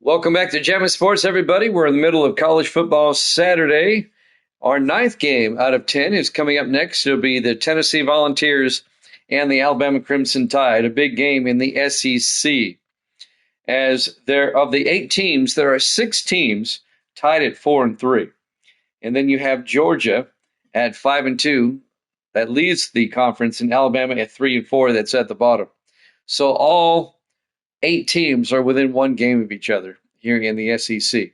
Welcome back to Jammin' Sports, everybody. We're in the middle of college football Saturday. Our ninth game out of 10 is coming up next. It'll be the Tennessee Volunteers and the Alabama Crimson Tide, a big game in the SEC. As there of the 8 teams, there are 6 teams tied at 4-3. And then you have Georgia at 5-2 that leads the conference, and Alabama at 3-4 that's at the bottom. So all 8 teams are within one game of each other here in the SEC.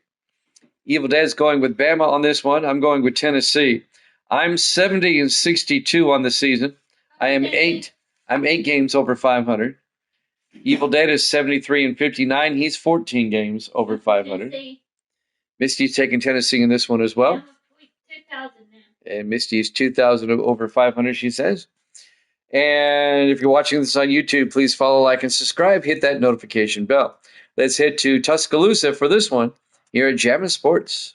Evil Dead's going with Bama on this one. I'm going with Tennessee. I'm 70-62 on the season. I'm 8 games over 500. Evil Dead is 73-59. He's 14 games over 500. Misty's taking Tennessee in this one as well. And Misty's 2,000 over 500, she says. And if you're watching this on YouTube, please follow, like, and subscribe. Hit that notification bell. Let's head to Tuscaloosa for this one here at Jammin' Sports.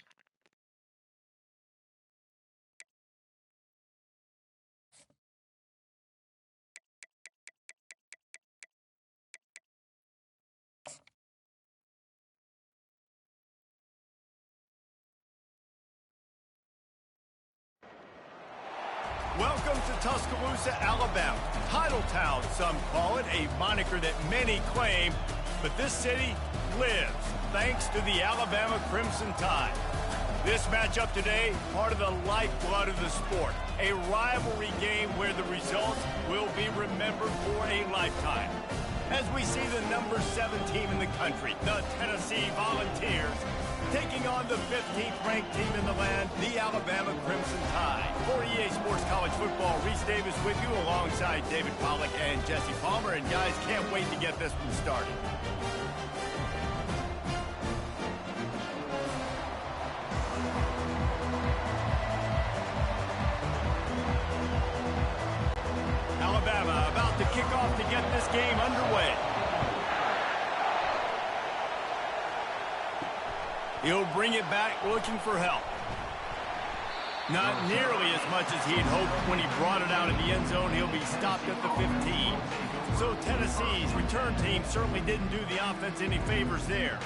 Welcome to Tuscaloosa, Alabama. Titletown, some call it, a moniker that many claim, but this city lives thanks to the Alabama Crimson Tide. This matchup today, part of the lifeblood of the sport, a rivalry game where the results will be remembered for a lifetime. As we see the number 7 team in the country, the Tennessee Volunteers, taking on the 15th ranked team in the land, the Alabama Crimson Tide. For EA Sports College Football, Reese Davis with you alongside David Pollack and Jesse Palmer. And guys, can't wait to get this one started. Alabama about to kick off to get this game underway. He'll bring it back looking for help. Not nearly as much as he'd hoped when he brought it out of the end zone. He'll be stopped at the 15. So Tennessee's return team certainly didn't do the offense any favors there.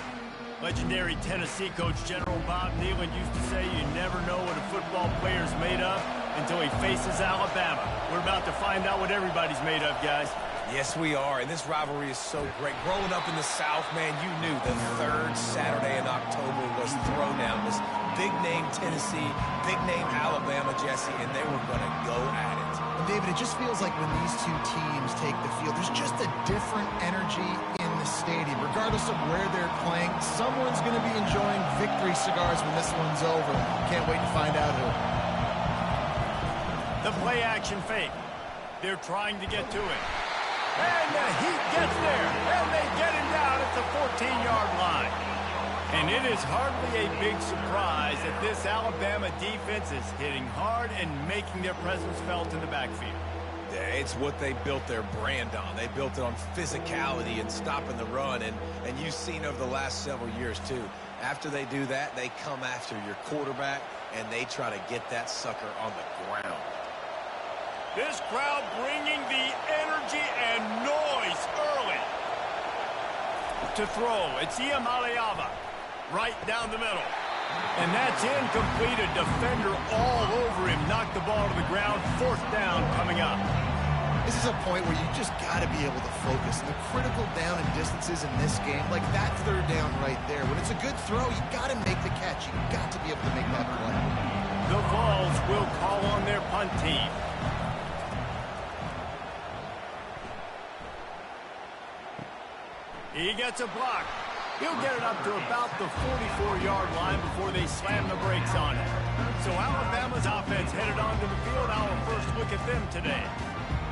Legendary Tennessee coach General Bob Neyland used to say you never know what a football player's made of until he faces Alabama. We're about to find out what everybody's made of, guys. Yes, we are, and this rivalry is so great. Growing up in the South, man, you knew the third Saturday in October was Throwdown. This big-name Tennessee, big-name Alabama, Jesse, and they were going to go at it. Well, David, it just feels like when these two teams take the field, there's just a different energy in the stadium. Regardless of where they're playing, someone's going to be enjoying victory cigars when this one's over. Can't wait to find out who. The play-action fake. They're trying to get to it. And the Heat gets there, and they get him down at the 14-yard line. And it is hardly a big surprise that this Alabama defense is hitting hard and making their presence felt in the backfield. Yeah, it's what they built their brand on. They built it on physicality and stopping the run, and you've seen over the last several years, too. After they do that, they come after your quarterback, and they try to get that sucker on the ground. This crowd bringing the energy and noise early. To throw, it's Iamaleava, right down the middle. And that's incomplete. A defender all over him. Knocked the ball to the ground. 4th down coming up. This is a point where you just got to be able to focus. And the critical down and distances in this game, like that 3rd down right there. When it's a good throw, you got to make the catch. You got to be able to make that play. The Vols will call on their punt team. He gets a block. He'll get it up to about the 44-yard line before they slam the brakes on it. So Alabama's offense headed onto the field. Our first look at them today.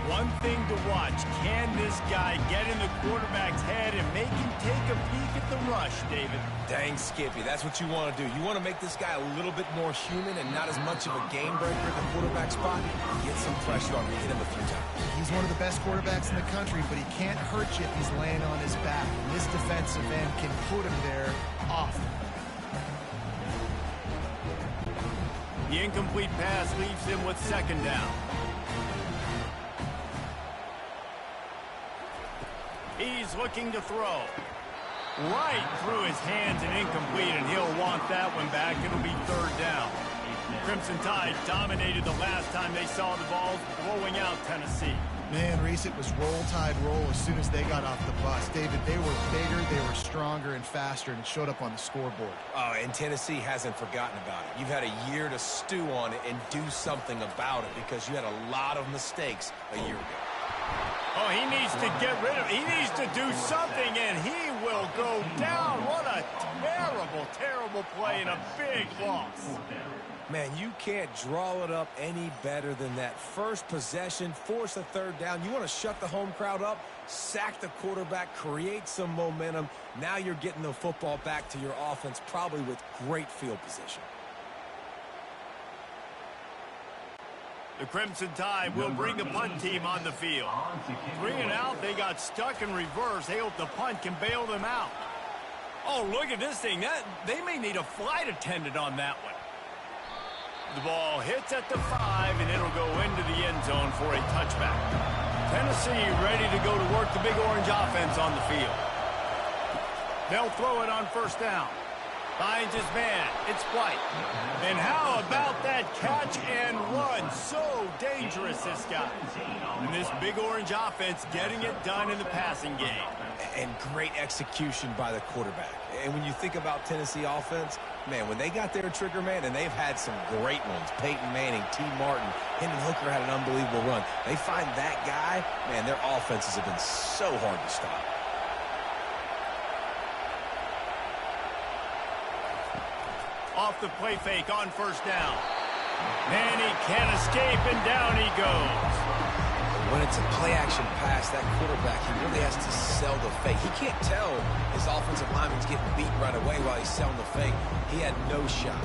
One thing to watch, can this guy get in the quarterback's head and make him take a peek at the rush, David? Dang, Skippy, that's what you want to do. You want to make this guy a little bit more human and not as much of a game breaker at the quarterback spot. Get some pressure on him, hit him a few times. He's one of the best quarterbacks in the country, but he can't hurt you if he's laying on his back. And this defensive end can put him there often. The incomplete pass leaves him with 2nd down. He's looking to throw. right through his hands and incomplete, and he'll want that one back. It'll be third down. Crimson Tide dominated the last time they saw the ball rolling out Tennessee. Man, Reese, it was roll tide roll as soon as they got off the bus. David, they were bigger, they were stronger and faster, and it showed up on the scoreboard. Oh, and Tennessee hasn't forgotten about it. You've had a year to stew on it and do something about it because you had a lot of mistakes a year ago. Oh, he needs to get rid of it. He needs to do something, and he will go down. What a terrible, terrible play and a big loss. Man, you can't draw it up any better than that. First possession, force a third down. You want to shut the home crowd up, sack the quarterback, create some momentum. Now you're getting the football back to your offense, probably with great field position. The Crimson Tide will bring the punt team on the field. 3 and out, they got stuck in reverse. They hope the punt can bail them out. Oh, look at this thing. They may need a flight attendant on that one. The ball hits at the 5, and it'll go into the end zone for a touchback. Tennessee ready to go to work the Big Orange offense on the field. They'll throw it on first down. Finds his man. It's White. And how about that catch and run? So dangerous, this guy. And this Big Orange offense getting it done in the passing game. And great execution by the quarterback. And when you think about Tennessee offense, man, when they got their trigger man, and they've had some great ones, Peyton Manning, T. Martin, Hendon Hooker had an unbelievable run. They find that guy, man, their offenses have been so hard to stop. Off the play fake on first down. And he can't escape, and down he goes. When it's a play-action pass, that quarterback, he really has to sell the fake. He can't tell his offensive lineman's getting beat right away while he's selling the fake. He had no shot.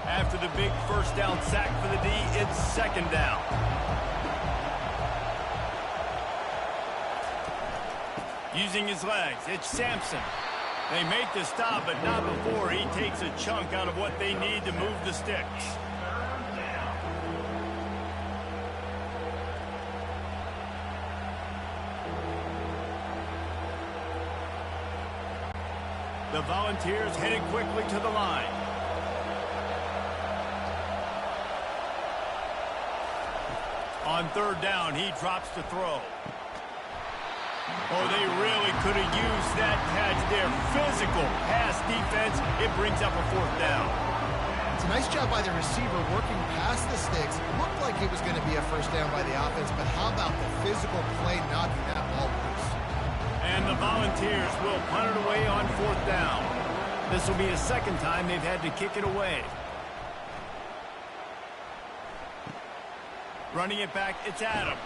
After the big first down sack for the D, it's second down. Using his legs, it's Sampson. They make the stop, but not before he takes a chunk out of what they need to move the sticks. The Volunteers headed quickly to the line. On third down, he drops to throw. Oh, they really could have used that catch there. Physical pass defense. It brings up a fourth down. It's a nice job by the receiver working past the sticks. It looked like it was going to be a first down by the offense, but how about the physical play knocking that ball loose? And the Volunteers will punt it away on fourth down. This will be the second time they've had to kick it away. Running it back, it's Adams.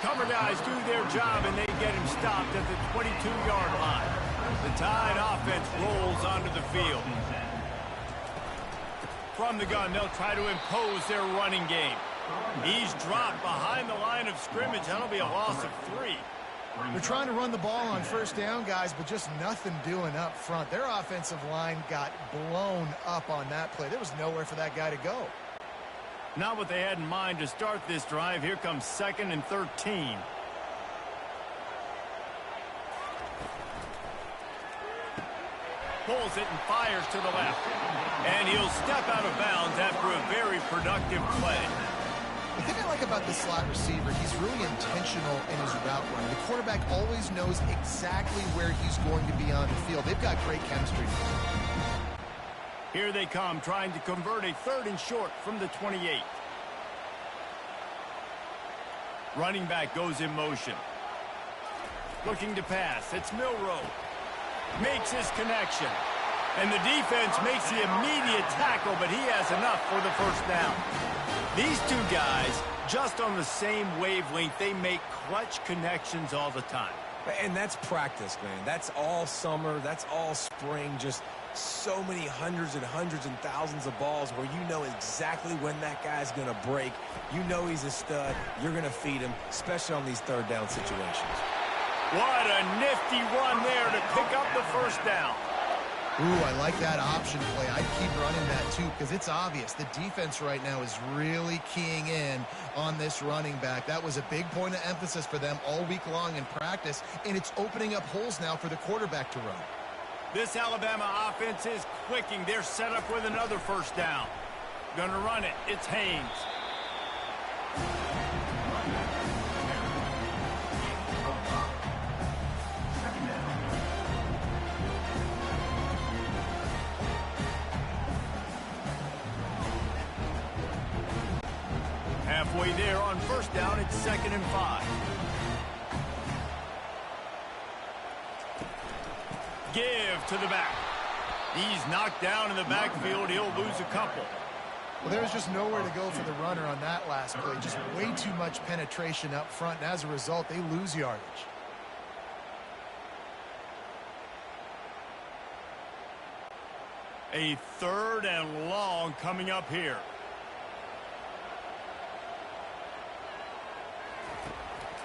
Cover guys do their job, and they get him stopped at the 22-yard line. The Tide offense rolls onto the field. From the gun, they'll try to impose their running game. He's dropped behind the line of scrimmage. That'll be a loss of 3. They're trying to run the ball on first down, guys, but just nothing doing up front. Their offensive line got blown up on that play. There was nowhere for that guy to go. Not what they had in mind to start this drive. Here comes 2nd and 13. Pulls it and fires to the left. And he'll step out of bounds after a very productive play. The thing I like about this slot receiver, he's really intentional in his route run. The quarterback always knows exactly where he's going to be on the field. They've got great chemistry. Here they come, trying to convert a 3rd and short from the 28. Running back goes in motion. Looking to pass. It's Milroe. Makes his connection. And the defense makes the immediate tackle, but he has enough for the first down. These two guys, just on the same wavelength, they make clutch connections all the time. And that's practice, man. That's all summer. That's all spring. Just so many hundreds and thousands of balls where you know exactly when that guy's going to break. You know he's a stud. You're going to feed him, especially on these third down situations. What a nifty run there to pick up the first down. Ooh, I like that option play. I'd keep running that too because it's obvious the defense right now is really keying in on this running back. That was a big point of emphasis for them all week long in practice, and it's opening up holes now for the quarterback to run. This Alabama offense is clicking. They're set up with another first down. Gonna run it. It's Haynes. Halfway there on first down, it's 2nd and 5. Give to the back. He's knocked down in the backfield. He'll lose a couple. Well, there was just nowhere to go for the runner on that last play. Just way too much penetration up front, and as a result, they lose yardage. A 3rd and long coming up here.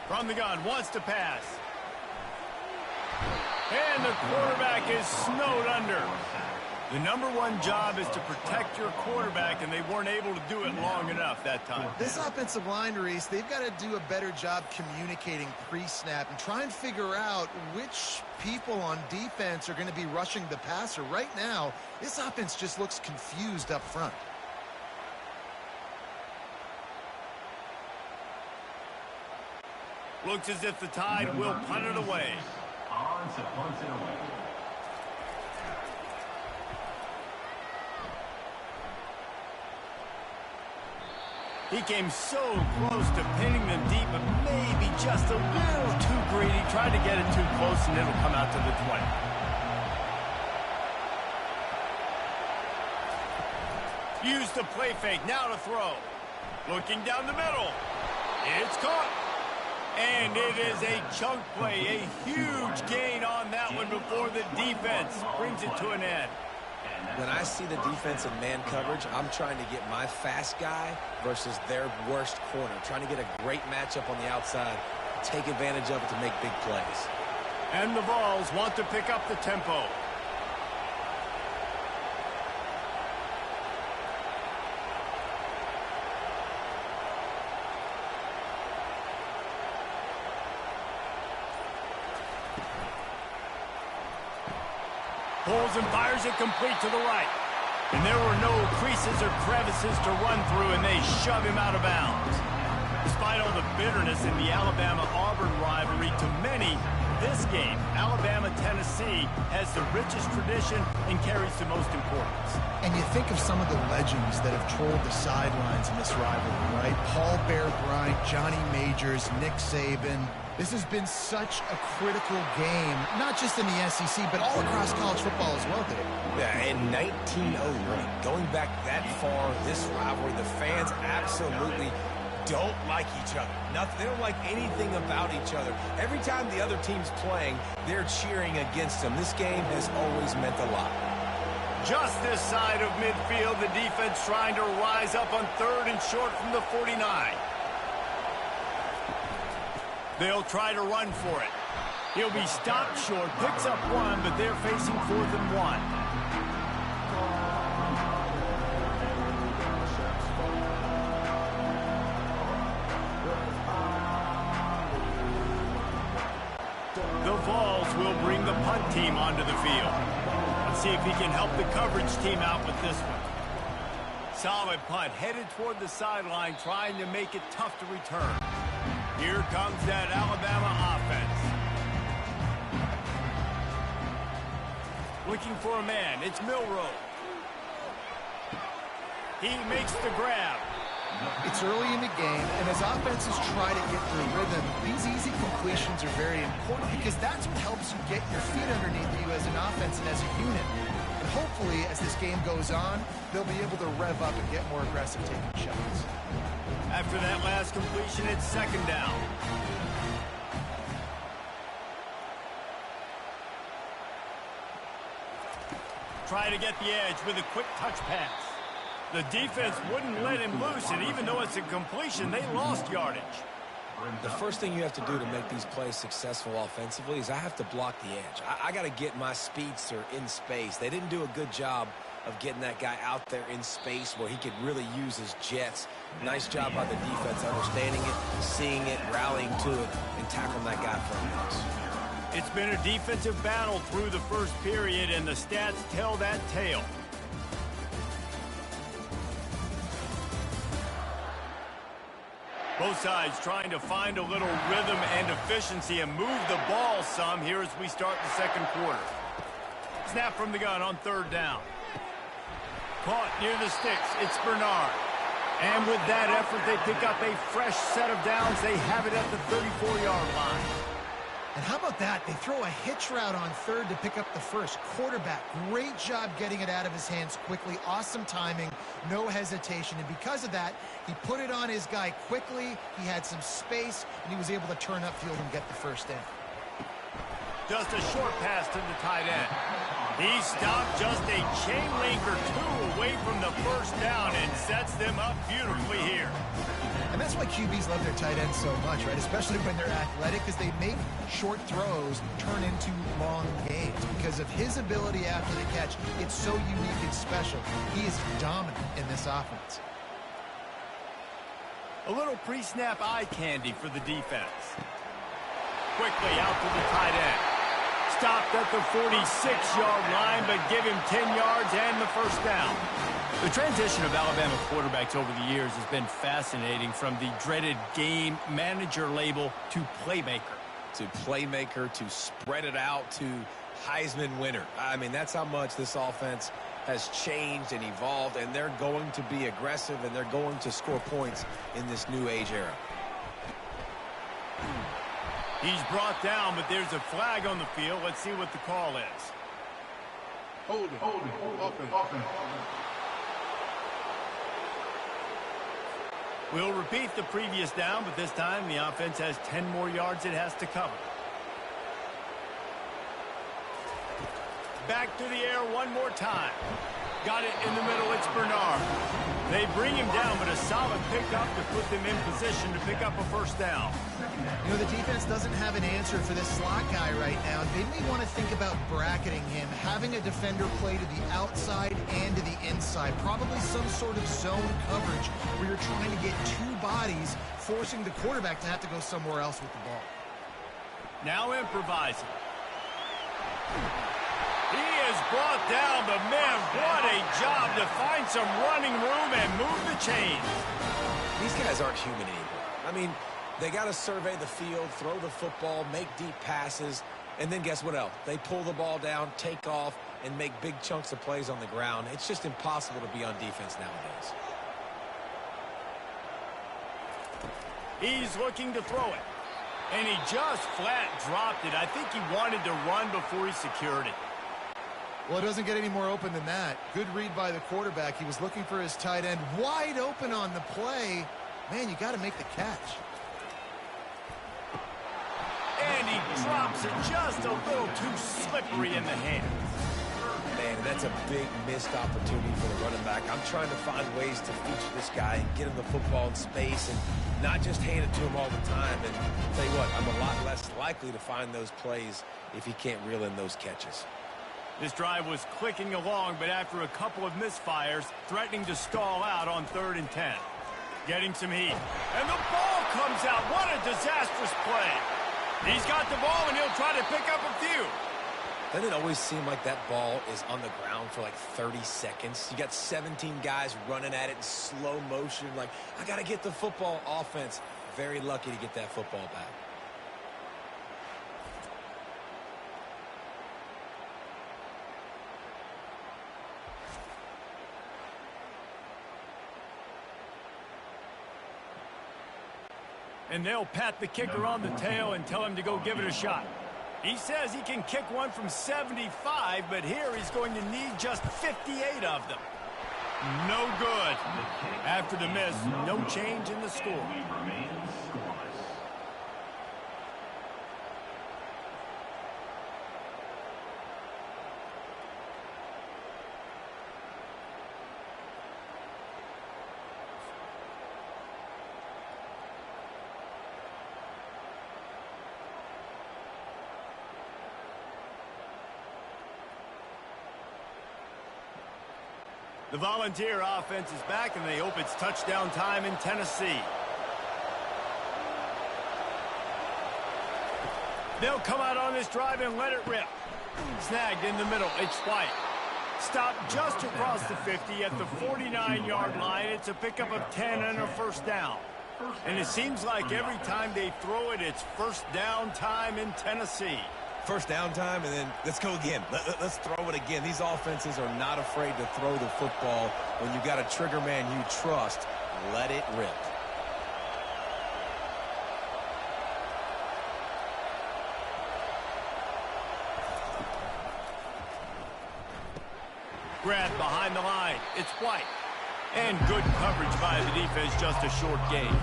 From the gun, wants to pass. And the quarterback is snowed under. The #1 job is to protect your quarterback, and they weren't able to do it long enough that time. This offensive line, Reese, they've got to do a better job communicating pre-snap and try and figure out which people on defense are going to be rushing the passer. Right now, this offense just looks confused up front. Looks as if the Tide will punt it away. He came so close to pinning them deep, but maybe just a little too greedy. Tried to get it too close, and it'll come out to the 20. Use the play fake. Now to throw. Looking down the middle. It's caught. And it is a chunk play, a huge gain on that one before the defense brings it to an end. When I see the defense in man coverage, I'm trying to get my fast guy versus their worst corner. Trying to get a great matchup on the outside, take advantage of it to make big plays. And the Vols want to pick up the tempo. Pulls and fires it complete to the right. And there were no creases or crevices to run through, and they shove him out of bounds. Despite all the bitterness in the Alabama-Auburn rivalry, to many, this game, Alabama-Tennessee, has the richest tradition and carries the most importance. And you think of some of the legends that have trolled the sidelines in this rivalry, right? Paul Bear Bryant, Johnny Majors, Nick Saban. This has been such a critical game, not just in the SEC, but all across college football as well, Dave. Yeah, in 1901, going back that far, this rivalry, the fans absolutely don't like each other. They don't like anything about each other. Every time the other team's playing, they're cheering against them. This game has always meant a lot. Just this side of midfield, the defense trying to rise up on 3rd and short from the 49. They'll try to run for it. He'll be stopped short, picks up 1, but they're facing 4th and 1. The Vols will bring the punt team onto the field. Let's see if he can help the coverage team out with this one. Solid punt, headed toward the sideline, trying to make it tough to return. Here comes that Alabama offense. Looking for a man. It's Milroe. He makes the grab. It's early in the game, and as offenses try to get their rhythm, these easy completions are very important because that's what helps you get your feet underneath you as an offense and as a unit. And hopefully, as this game goes on, they'll be able to rev up and get more aggressive taking shots. After that last completion, it's 2nd down. Try to get the edge with a quick touch pass. The defense wouldn't let him loose, and even though it's a completion, they lost yardage. The first thing you have to do to make these plays successful offensively is I have to block the edge. I got to get my speedster in space. They didn't do a good job of getting that guy out there in space where he could really use his jets. Nice job by the defense understanding it, seeing it, rallying to it, and tackling that guy for a loss. It's been a defensive battle through the first period, and the stats tell that tale. Both sides trying to find a little rhythm and efficiency and move the ball some here as we start the second quarter. Snap from the gun on third down. Caught near the sticks. It's Bernard. And with that effort, they pick up a fresh set of downs. They have it at the 34-yard line. And how about that? They throw a hitch route on third to pick up the first. Quarterback, great job getting it out of his hands quickly. Awesome timing, no hesitation. And because of that, he put it on his guy quickly. He had some space, and he was able to turn upfield and get the first down. Just a short pass to the tight end. He stopped just a chain link or two away from the first down and sets them up beautifully here. And that's why QBs love their tight ends so much, right? Especially when they're athletic, because they make short throws turn into long gains. Because of his ability after the catch, it's so unique and special. He is dominant in this offense. A little pre-snap eye candy for the defense. Quickly out to the tight end. Stopped at the 46-yard line, but give him 10 yards and the first down. The transition of Alabama quarterbacks over the years has been fascinating, from the dreaded game manager label to playmaker. To playmaker, to spread it out, to Heisman winner. I mean, that's how much this offense has changed and evolved, and they're going to be aggressive, and they're going to score points in this new age era. He's brought down, but there's a flag on the field. Let's see what the call is. Holding. Offense. We'll repeat the previous down, but this time the offense has 10 more yards it has to cover. Back to the air one more time. Got it in the middle. It's Bernard. They bring him down, but a solid pickup to put them in position to pick up a first down. You know, the defense doesn't have an answer for this slot guy right now. They may want to think about bracketing him, having a defender play to the outside and to the inside. Probably some sort of zone coverage where you're trying to get two bodies, forcing the quarterback to have to go somewhere else with the ball. Now improvising. He is brought down, but man, what a job to find some running room and move the chains. These guys aren't human anymore. I mean, they got to survey the field, throw the football, make deep passes, and then guess what else? They pull the ball down, take off, and make big chunks of plays on the ground. It's just impossible to be on defense nowadays. He's looking to throw it, and he just flat dropped it. I think he wanted to run before he secured it. Well, it doesn't get any more open than that. Good read by the quarterback. He was looking for his tight end wide open on the play. Man, you got to make the catch. And he drops it just a little too slippery in the hands. Man, that's a big missed opportunity for the running back. I'm trying to find ways to feature this guy and get him the football in space and not just hand it to him all the time. And I'll tell you what, I'm a lot less likely to find those plays if he can't reel in those catches. This drive was clicking along, but after a couple of misfires, threatening to stall out on 3rd and 10. Getting some heat. And the ball comes out. What a disastrous play. He's got the ball, and he'll try to pick up a few. Doesn't it always seem like that ball is on the ground for like 30 seconds? You got 17 guys running at it in slow motion. Like, I got to get the football. Offense, very lucky to get that football back. And they'll pat the kicker on the tail and tell him to go give it a shot. He says he can kick one from 75, but here he's going to need just 58 of them. No good. After the miss, no change in the score. The Volunteer offense is back, and they hope it's touchdown time in Tennessee. They'll come out on this drive and let it rip. Snagged in the middle. It's White. Stopped just across the 50 at the 49-yard line. It's a pickup of 10 and a first down. And it seems like every time they throw it, it's first down time in Tennessee. First down time, and then let's go again. Let's throw it again. These offenses are not afraid to throw the football. When you've got a trigger man you trust, let it rip. Grabbed behind the line. It's White. And good coverage by the defense, just a short gain.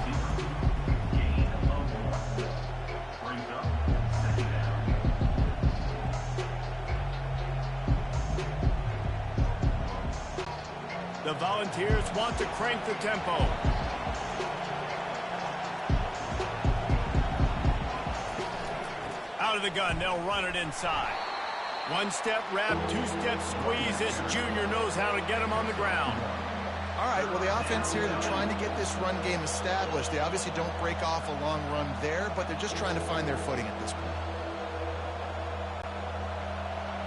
The Volunteers want to crank the tempo. Out of the gun, they'll run it inside. One-step wrap, two-step squeeze. This junior knows how to get him on the ground. All right, well, the offense here, they're trying to get this run game established. They obviously don't break off a long run there, but they're just trying to find their footing at this point.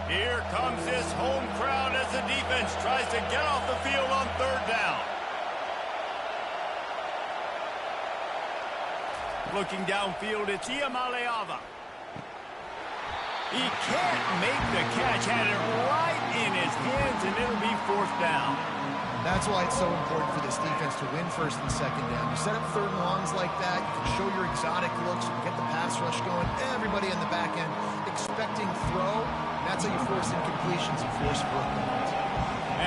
Here comes this home crowd as the defense tries to get off the field on third down. Looking downfield, it's Iamaleava. He can't make the catch. Had it right in his hands, and it'll be fourth down. That's why it's so important for this defense to win first and second down. You set up third and longs like that, you can show your exotic looks, you can get the pass rush going, everybody in the back end expecting throw. That's how you force incompletions and force fourth downs.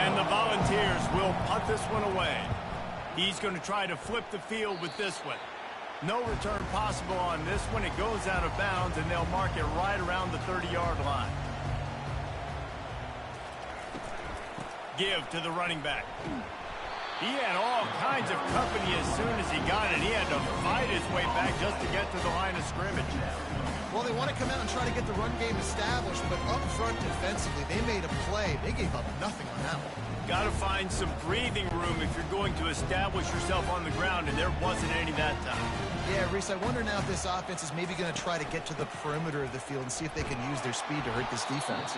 And the Volunteers will punt this one away. He's going to try to flip the field with this one. No return possible on this one. It goes out of bounds, and they'll mark it right around the 30-yard line. Give to the running back. He had all kinds of company as soon as he got it. He had to fight his way back just to get to the line of scrimmage. Well, they want to come out and try to get the run game established, but up front defensively, they made a play. They gave up nothing on that one. Got to find some breathing room if you're going to establish yourself on the ground, and there wasn't any that time. Yeah, Reese, I wonder now if this offense is maybe going to try to get to the perimeter of the field and see if they can use their speed to hurt this defense.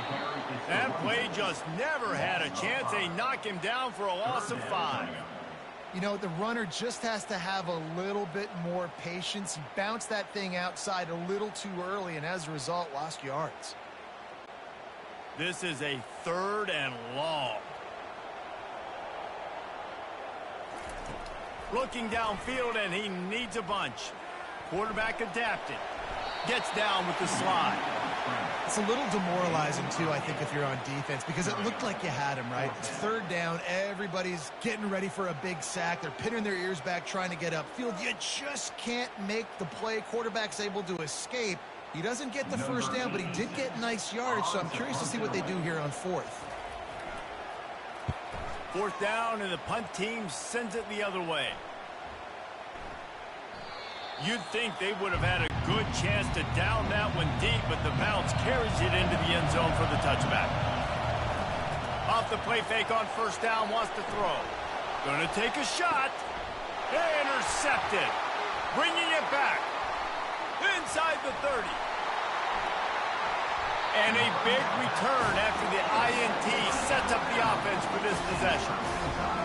That play just never had a chance. They knock him down for a loss of 5. You know, the runner just has to have a little bit more patience. He bounced that thing outside a little too early, and as a result, lost yards. This is a third and long. Looking downfield, and he needs a bunch. Quarterback adapted. Gets down with the slide. It's a little demoralizing, too, I think, if you're on defense, because it looked like you had him, right? It's third down. Everybody's getting ready for a big sack. They're pinning their ears back, trying to get upfield. You just can't make the play. Quarterback's able to escape. He doesn't get the first down, but he did get nice yardage, so I'm curious to see what they do here on fourth. Fourth down, and the punt team sends it the other way. You'd think they would have had a good chance to down that one deep, but the bounce carries it into the end zone for the touchback. Off the play fake on first down, wants to throw. Gonna take a shot. Intercepted. Bringing it back. Inside the 30. And a big return after the INT sets up the offense for this possession.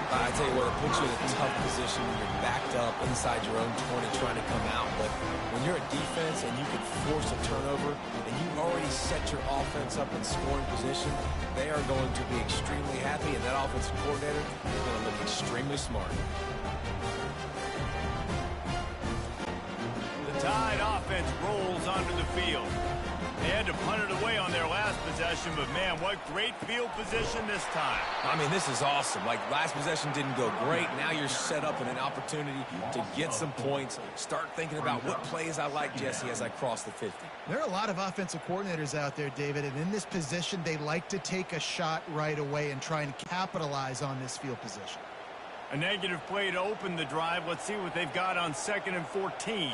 I tell you what, it puts you in a tough position when you're backed up inside your own 20 trying to come out. But when you're a defense and you can force a turnover and you've already set your offense up in scoring position, they are going to be extremely happy, and that offensive coordinator is going to look extremely smart. The Tide offense rolls onto the field. They had to punt it away on their last possession, but man, what great field position this time. I mean, this is awesome. Like, last possession didn't go great. Now you're set up in an opportunity to get some points. Start thinking about what plays I like, Jesse, as I cross the 50. There are a lot of offensive coordinators out there, David, and in this position, they like to take a shot right away and try and capitalize on this field position. A negative play to open the drive. Let's see what they've got on 2nd and 14.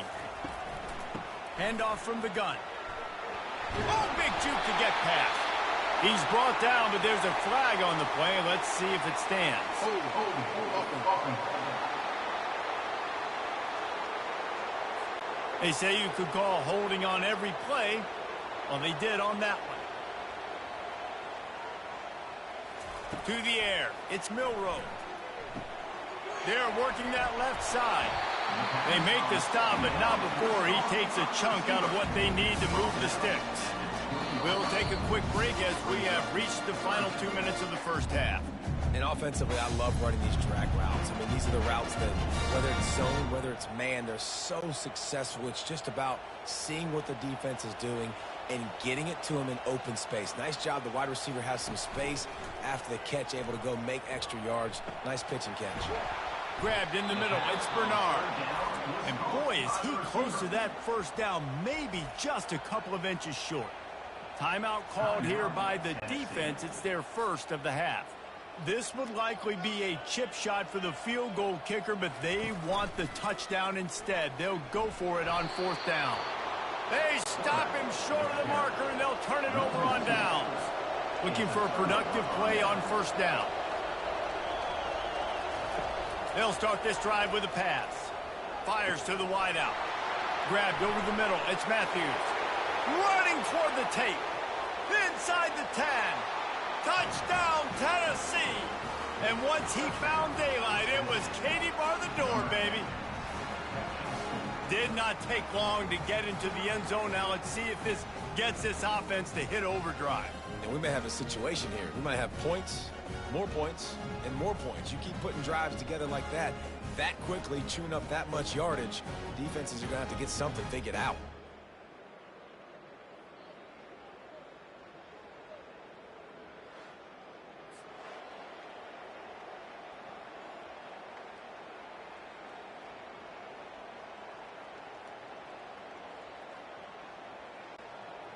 Handoff from the gun. Oh, big juke to get past. He's brought down, but there's a flag on the play. Let's see if it stands. Offense. They say you could call holding on every play. Well, they did on that one. To the air. It's Milroe. They're working that left side. They make the stop, but not before he takes a chunk out of what they need to move the sticks. We'll take a quick break as we have reached the final 2 minutes of the first half. And offensively, I love running these drag routes. I mean, these are the routes that, whether it's zone, whether it's man, they're so successful. It's just about seeing what the defense is doing and getting it to him in open space. Nice job. The wide receiver has some space after the catch, able to go make extra yards. Nice pitch and catch. Grabbed in the middle. It's Bernard. And boy, is he close to that first down, maybe just a couple of inches short. Timeout called here by the defense. It's their first of the half. This would likely be a chip shot for the field goal kicker, but they want the touchdown instead. They'll go for it on fourth down. They stop him short of the marker, and they'll turn it over on downs. Looking for a productive play on first down. They'll start this drive with a pass. Fires to the wideout. Grabbed over the middle. It's Matthews. Running toward the tape. Inside the 10. Touchdown, Tennessee. And once he found daylight, it was Katie bar the door, baby. Did not take long to get into the end zone. Now let's see if this gets this offense to hit overdrive. And we may have a situation here. We might have points, and more points. You keep putting drives together like that quickly, chewing up that much yardage, defenses are going to have to get something figured out.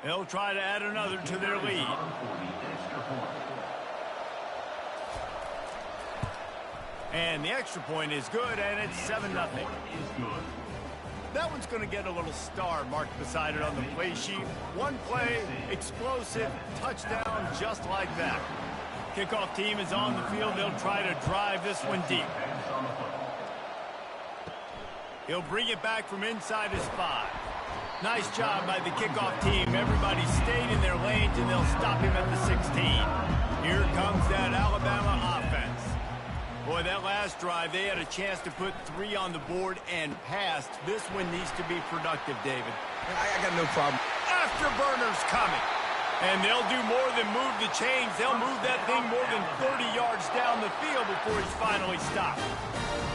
They'll try to add another to their lead. And the extra point is good, and it's 7-0. That one's going to get a little star marked beside it on the play sheet. One play, explosive, touchdown, just like that. Kickoff team is on the field. They'll try to drive this one deep. He'll bring it back from inside his 5. Nice job by the kickoff team. Everybody stayed in their lanes, and they'll stop him at the 16. Here comes that Alabama offense. Boy, that last drive, they had a chance to put 3 on the board and passed. This one needs to be productive, David. I got no problem. Afterburners coming. And they'll do more than move the chains. They'll move that thing more than 30 yards down the field before he's finally stopped.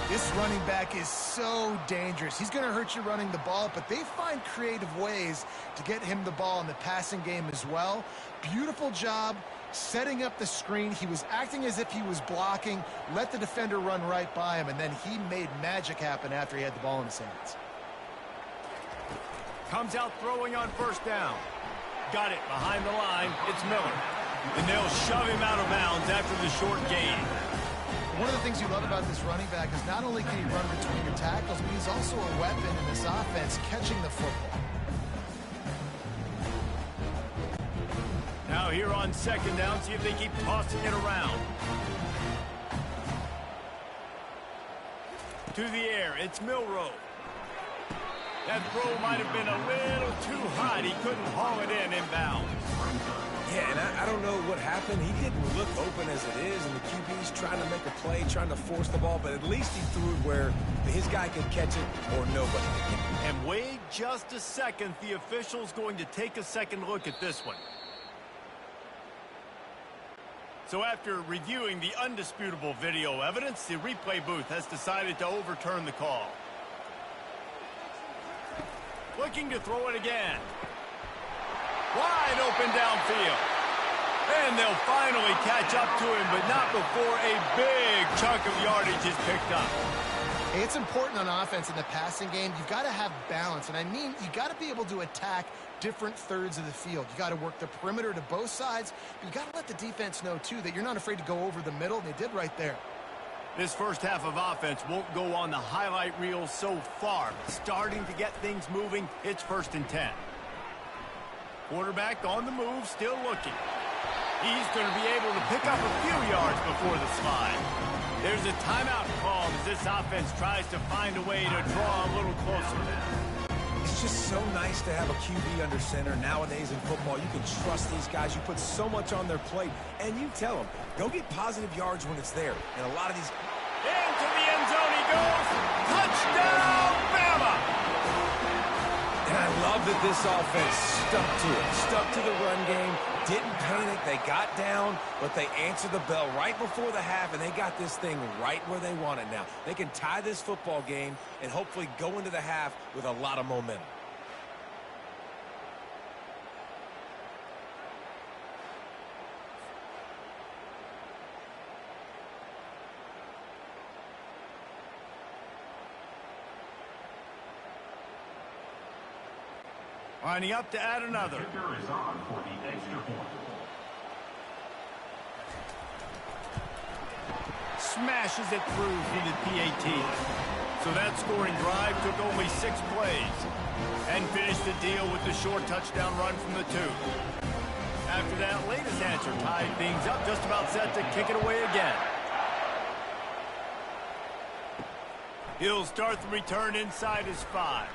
This running back is so dangerous. He's going to hurt you running the ball, but they find creative ways to get him the ball in the passing game as well. Beautiful job setting up the screen. He was acting as if he was blocking, let the defender run right by him, and then he made magic happen after he had the ball in his hands. Comes out throwing on first down. Got it behind the line. It's Miller. And they'll shove him out of bounds after the short gain. One of the things you love about this running back is not only can he run between your tackles, but he's also a weapon in this offense, catching the football. Now here on second down, see if they keep tossing it around. To the air, it's Milroe. That throw might have been a little too hot. He couldn't haul it in inbounds. Yeah, and I don't know what happened. He didn't look open as it is, and the QB's trying to make a play, trying to force the ball, but at least he threw it where his guy could catch it or nobody could catch it. And wait just a second. The official's going to take a second look at this one. So after reviewing the undisputable video evidence, the replay booth has decided to overturn the call. Looking to throw it again. Wide open downfield. And they'll finally catch up to him, but not before a big chunk of yardage is picked up. It's important on offense in the passing game. You've got to have balance. And I mean, you got to be able to attack different thirds of the field. You got to work the perimeter to both sides, but you got to let the defense know, too, that you're not afraid to go over the middle. They did right there. This first half of offense won't go on the highlight reel so far. Starting to get things moving, it's 1st and 10. Quarterback on the move, still looking. He's going to be able to pick up a few yards before the slide. There's a timeout called as this offense tries to find a way to draw a little closer now. It's just so nice to have a QB under center. Nowadays in football, you can trust these guys. You put so much on their plate, and you tell them, go get positive yards when it's there. And a lot of these... Into the end zone he goes. Touchdown, Bama! And I love that this offense stuck to it. Stuck to the run game. Didn't panic. They got down, but they answered the bell right before the half, and they got this thing right where they want it now. They can tie this football game and hopefully go into the half with a lot of momentum. Lining up to add another. Kicker is on for the extra point. Smashes it through the PAT. So that scoring drive took only 6 plays and finished the deal with the short touchdown run from the 2. After that latest answer tied things up, just about set to kick it away again. He'll start the return inside his 5.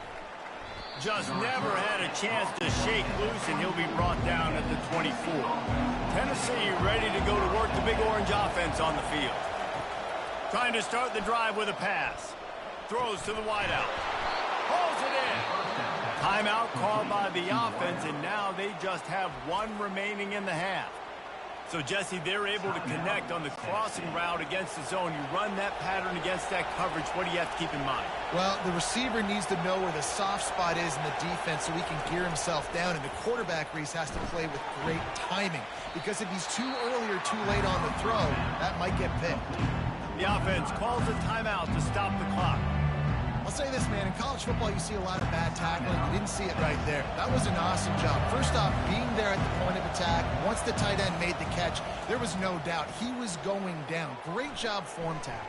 Just never had a chance to shake loose, and he'll be brought down at the 24. Tennessee ready to go to work the Big Orange offense on the field. Trying to start the drive with a pass. Throws to the wideout. Pulls it in. Timeout called by the offense, and now they just have 1 remaining in the half. So, Jesse, they're able to connect on the crossing route against the zone. You run that pattern against that coverage. What do you have to keep in mind? Well, the receiver needs to know where the soft spot is in the defense so he can gear himself down. And the quarterback, Reese, has to play with great timing. Because if he's too early or too late on the throw, that might get picked. The offense calls a timeout to stop the clock. I'll say this, man. In college football, you see a lot of bad tackling. You didn't see it right there. That was an awesome job. First off, being there at the point of attack. Once the tight end made the catch, there was no doubt he was going down. Great job form tackle.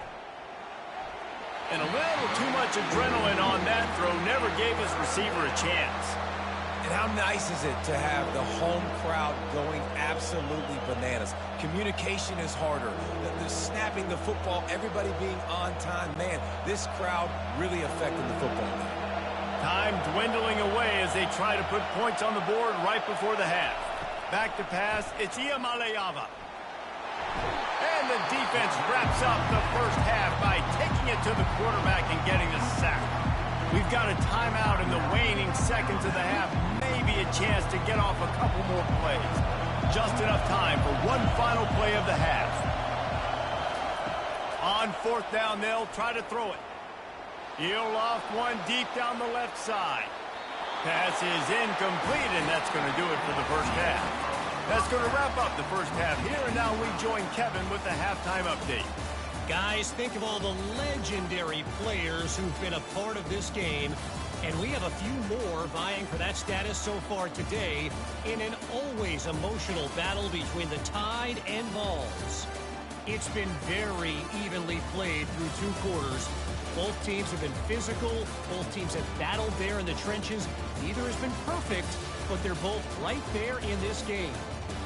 And a little too much adrenaline on that throw never gave his receiver a chance. And how nice is it to have the home crowd going absolutely bananas? Communication is harder. The snapping the football, everybody being on time. Man, this crowd really affecting the football game. Time dwindling away as they try to put points on the board right before the half. Back to pass, it's Iamaleava. And the defense wraps up the first half by taking it to the quarterback and getting a sack. We've got a timeout in the waning seconds of the half. Maybe a chance to get off a couple more plays. Just enough time for one final play of the half. On 4th down, they'll try to throw it. He'll loft one deep down the left side. Pass is incomplete, and that's going to do it for the first half. That's going to wrap up the first half here, and now we join Kevin with the halftime update. Guys, think of all the legendary players who've been a part of this game, and we have a few more vying for that status so far today in an always emotional battle between the Tide and Vols. It's been very evenly played through 2 quarters. Both teams have been physical. Both teams have battled there in the trenches. Neither has been perfect, but they're both right there in this game.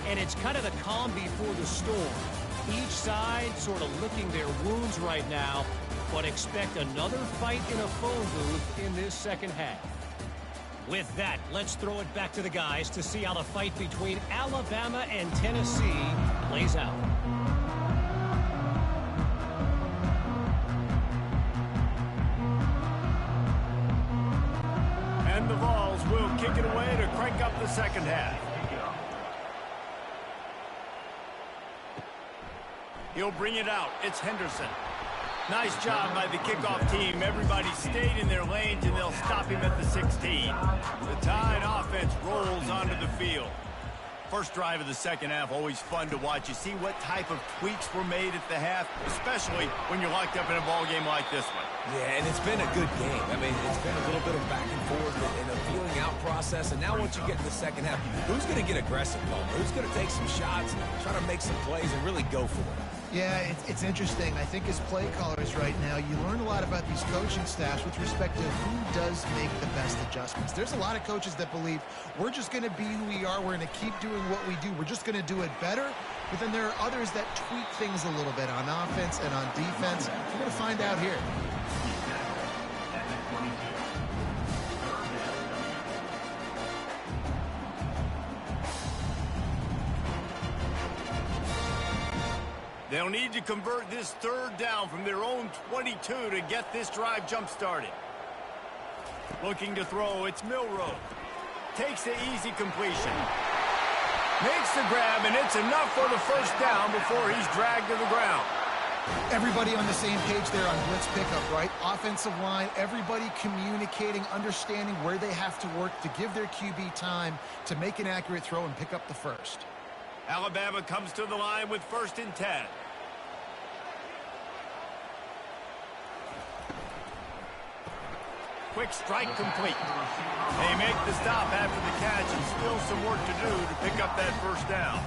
And it's kind of the calm before the storm. Each side sort of licking their wounds right now, but expect another fight in a phone booth in this second half. With that, let's throw it back to the guys to see how the fight between Alabama and Tennessee plays out. And the Vols will kick it away to crank up the second half. He'll bring it out. It's Henderson. Nice job by the kickoff team. Everybody stayed in their lanes, and they'll stop him at the 16. The Tide offense rolls onto the field. First drive of the second half, always fun to watch. You see what type of tweaks were made at the half, especially when you're locked up in a ball game like this one. Yeah, and it's been a good game. I mean, it's been a little bit of back and forth and a feeling out process. And now once you get to the second half, who's going to get aggressive, Paul? Who's going to take some shots, try to make some plays, and really go for it? Yeah, it's interesting. I think as play callers right now, you learn a lot about these coaching staffs with respect to who does make the best adjustments. There's a lot of coaches that believe we're just going to be who we are. We're going to keep doing what we do. We're just going to do it better. But then there are others that tweak things a little bit on offense and on defense. We're going to find out here. They'll need to convert this third down from their own 22 to get this drive jump-started. Looking to throw, it's Milroe. Takes the easy completion. Makes the grab, and it's enough for the first down before he's dragged to the ground. Everybody on the same page there on blitz pickup, right? Offensive line, everybody communicating, understanding where they have to work to give their QB time to make an accurate throw and pick up the first. Alabama comes to the line with 1st and 10. Quick strike complete. They make the stop after the catch and still some work to do to pick up that first down.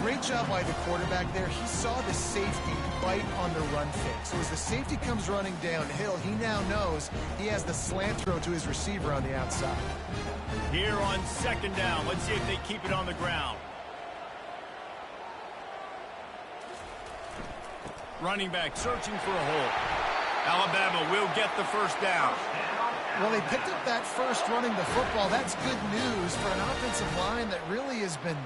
Great job by the quarterback there. He saw the safety bite on the run fake. So as the safety comes running downhill, he now knows he has the slant throw to his receiver on the outside. Here on 2nd down, let's see if they keep it on the ground. Running back searching for a hole. Alabama will get the first down. Well, they picked up that first running the football. That's good news for an offensive line that really has been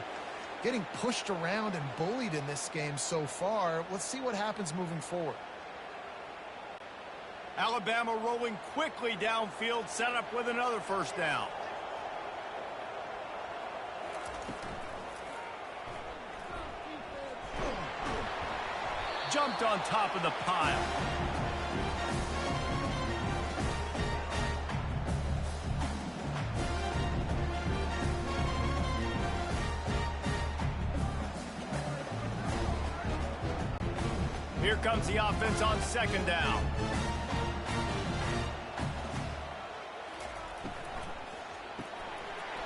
getting pushed around and bullied in this game so far. Let's see what happens moving forward. Alabama rolling quickly downfield, set up with another first down. Jumped on top of the pile. Here comes the offense on 2nd down.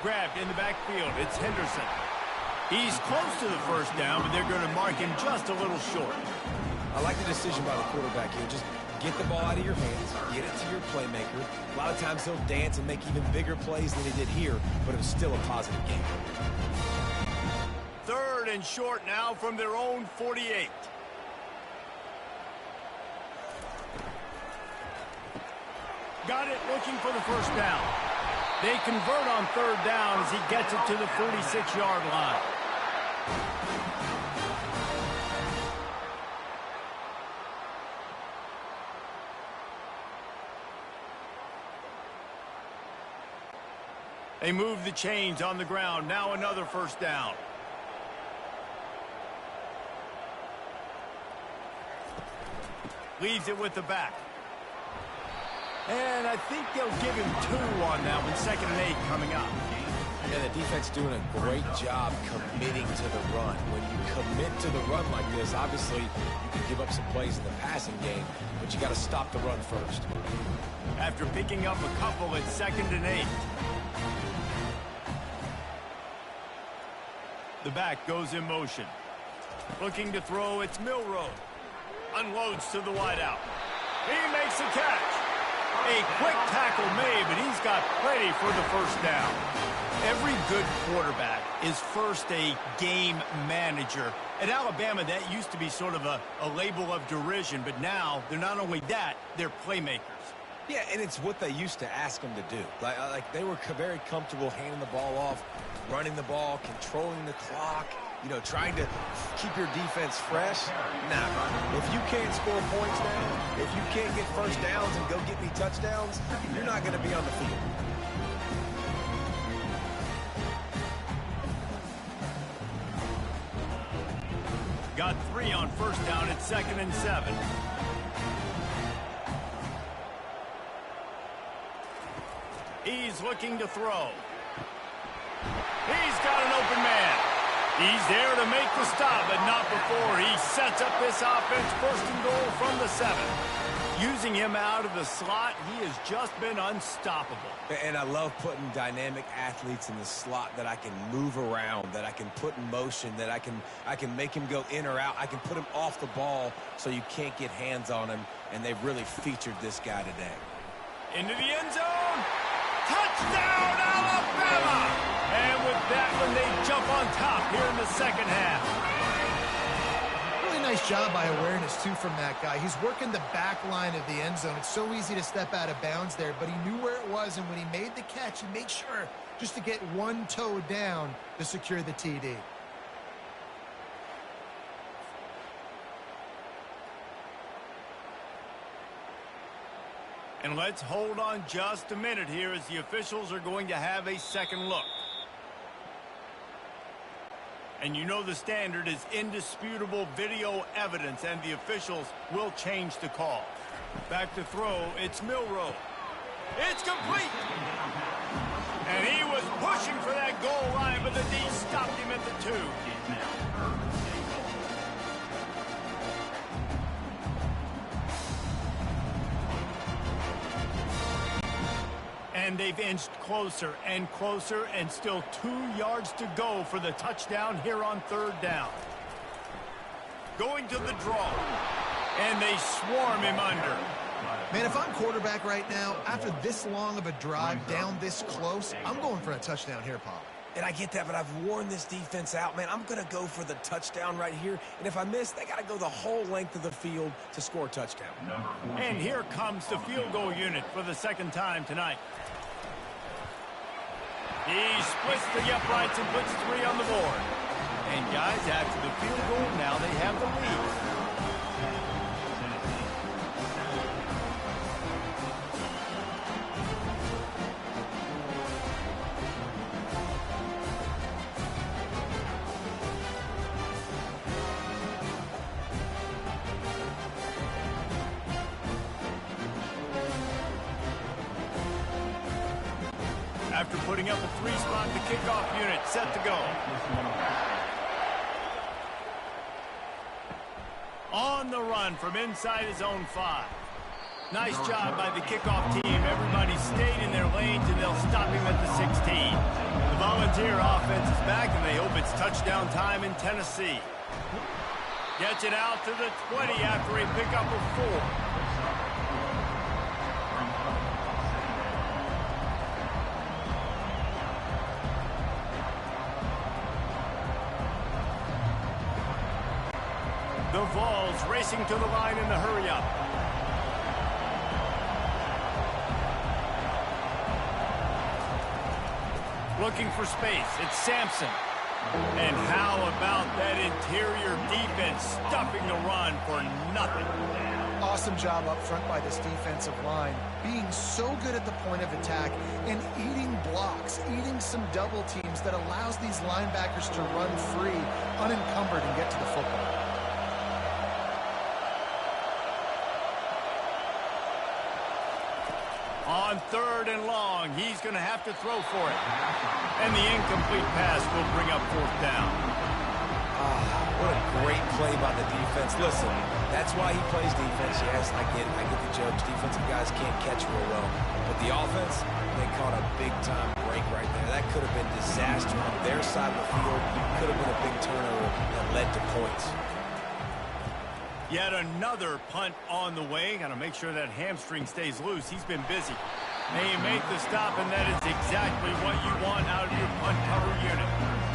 Grabbed in the backfield. It's Henderson. He's close to the first down, but they're going to mark him just a little short. I like the decision by the quarterback here. Just get the ball out of your hands, get it to your playmaker. A lot of times he'll dance and make even bigger plays than he did here, but it was still a positive game. 3rd and short now from their own 48. Got it, looking for the first down. They convert on 3rd down as he gets it to the 46-yard line. They move the chains on the ground. Now another first down. Leaves it with the back. And I think they'll give him 2 on that one. 2nd and 8 coming up. And the defense doing a great job committing to the run. When you commit to the run like this, obviously you can give up some plays in the passing game, but you got to stop the run first. After picking up a couple at 2nd and 8. The back goes in motion. Looking to throw, it's Milroe. Unloads to the wideout. He makes the catch. A quick tackle made, but he's got plenty for the first down. Every good quarterback is first a game manager. At Alabama, that used to be sort of a label of derision, but now they're not only that, they're playmakers. Yeah, and it's what they used to ask them to do. Like they were very comfortable handing the ball off, running the ball, controlling the clock, you know, trying to keep your defense fresh. Nah, if you can't score points now, if you can't get first downs and go get me touchdowns, you're not going to be on the field. Got 3 on first down at 2nd and 7. He's looking to throw. He's got an open man. He's there to make the stop, but not before he sets up this offense 1st and goal from the 7. Using him out of the slot, he has just been unstoppable. And I love putting dynamic athletes in the slot that I can move around, that I can put in motion, that I can make him go in or out. I can put him off the ball so you can't get hands on him, and they've really featured this guy today. Into the end zone. Touchdown, Alabama! And with that one, they jump on top here in the second half. Nice job by awareness, too, from that guy. He's working the back line of the end zone. It's so easy to step out of bounds there, but he knew where it was, and when he made the catch, he made sure just to get one toe down to secure the TD. And let's hold on just a minute here as the officials are going to have a second look. And you know the standard is indisputable video evidence, and the officials will change the call. Back to throw, it's Milroe. It's complete! And he was pushing for that goal line, but the D stopped him at the 2. And they've inched closer and closer, and still 2 yards to go for the touchdown here on third down. Going to the draw, and they swarm him under. Man, if I'm quarterback right now, after this long of a drive down this close, I'm going for a touchdown here, Paul. And I get that, but I've worn this defense out, man. I'm going to go for the touchdown right here. And if I miss, they got to go the whole length of the field to score a touchdown. And here comes the field goal unit for the second time tonight. He splits the uprights and puts 3 on the board. And guys, after the field goal, now they have the lead. After putting up a 3-spot, the kickoff unit set to go. On the run from inside his own 5. Nice job by the kickoff team. Everybody stayed in their lanes, and they'll stop him at the 16. The Volunteer offense is back, and they hope it's touchdown time in Tennessee. Gets it out to the 20 after a pickup of 4. The Vols racing to the line in the hurry-up. Looking for space. It's Sampson. And how about that interior defense stuffing the run for nothing? Awesome job up front by this defensive line, being so good at the point of attack and eating blocks, eating some double teams that allows these linebackers to run free, unencumbered, and get to the football. On 3rd and long, he's going to have to throw for it. And the incomplete pass will bring up 4th down. What a great play by the defense. Listen, that's why he plays defense. Yes, I get it. I get the jokes. Defensive guys can't catch real well. But the offense, they caught a big-time break right there. That could have been disaster on their side of the field. Could have been a big turnover that led to points. Yet another punt on the way. Got to make sure that hamstring stays loose. He's been busy. They make the stop, and that is exactly what you want out of your punt cover unit.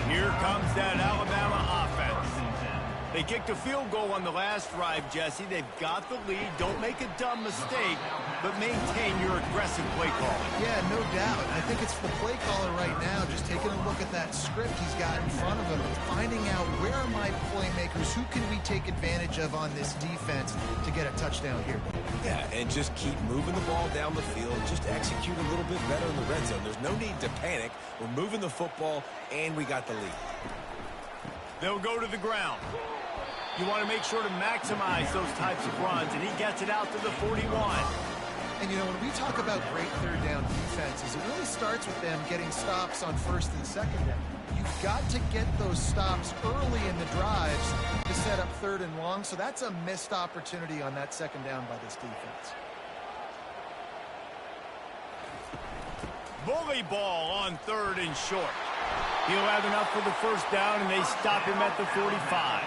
Here comes that Alabama offense. They kicked a field goal on the last drive, Jesse. They've got the lead. Don't make a dumb mistake, but maintain your aggressive play call. Yeah, no doubt. I think it's the play caller right now just taking a look at that script he's got in front of him and finding out where are my playmakers, who can we take advantage of on this defense to get a touchdown here. Yeah, and just keep moving the ball down the field. Just execute a little bit better in the red zone. There's no need to panic. We're moving the football, and we got the lead. They'll go to the ground. You want to make sure to maximize those types of runs, and he gets it out to the 41. And, you know, when we talk about great third down defenses, it really starts with them getting stops on 1st and 2nd down. you've got to get those stops early in the drives to set up 3rd and long, so that's a missed opportunity on that 2nd down by this defense. Bully ball on 3rd and short. He'll have enough for the 1st down, and they stop him at the 45.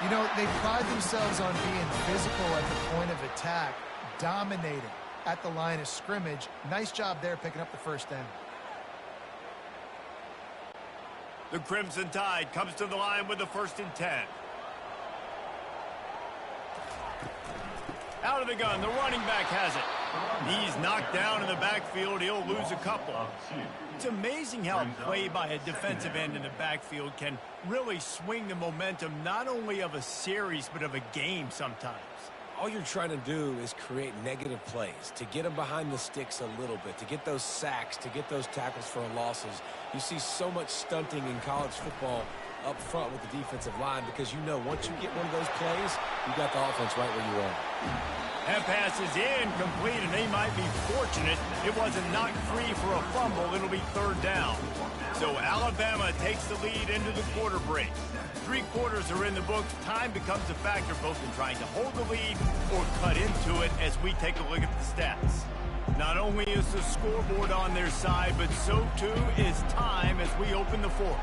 You know, they pride themselves on being physical at the point of attack, dominating at the line of scrimmage. Nice job there picking up the 1st down. The Crimson Tide comes to the line with the 1st and 10. Out of the gun, the running back has it. He's knocked down in the backfield. He'll lose a couple. It's amazing how a play by a defensive end in the backfield can really swing the momentum not only of a series but of a game sometimes. All you're trying to do is create negative plays, to get them behind the sticks a little bit, to get those sacks, to get those tackles for losses. You see so much stunting in college football up front with the defensive line because you know once you get one of those plays, you got the offense right where you want. That pass is incomplete, and they might be fortunate it wasn't knocked free for a fumble. It'll be 3rd down. So Alabama takes the lead into the quarter break. 3 quarters are in the books. Time becomes a factor both in trying to hold the lead or cut into it as we take a look at the stats. Not only is the scoreboard on their side, but so too is time as we open the 4th.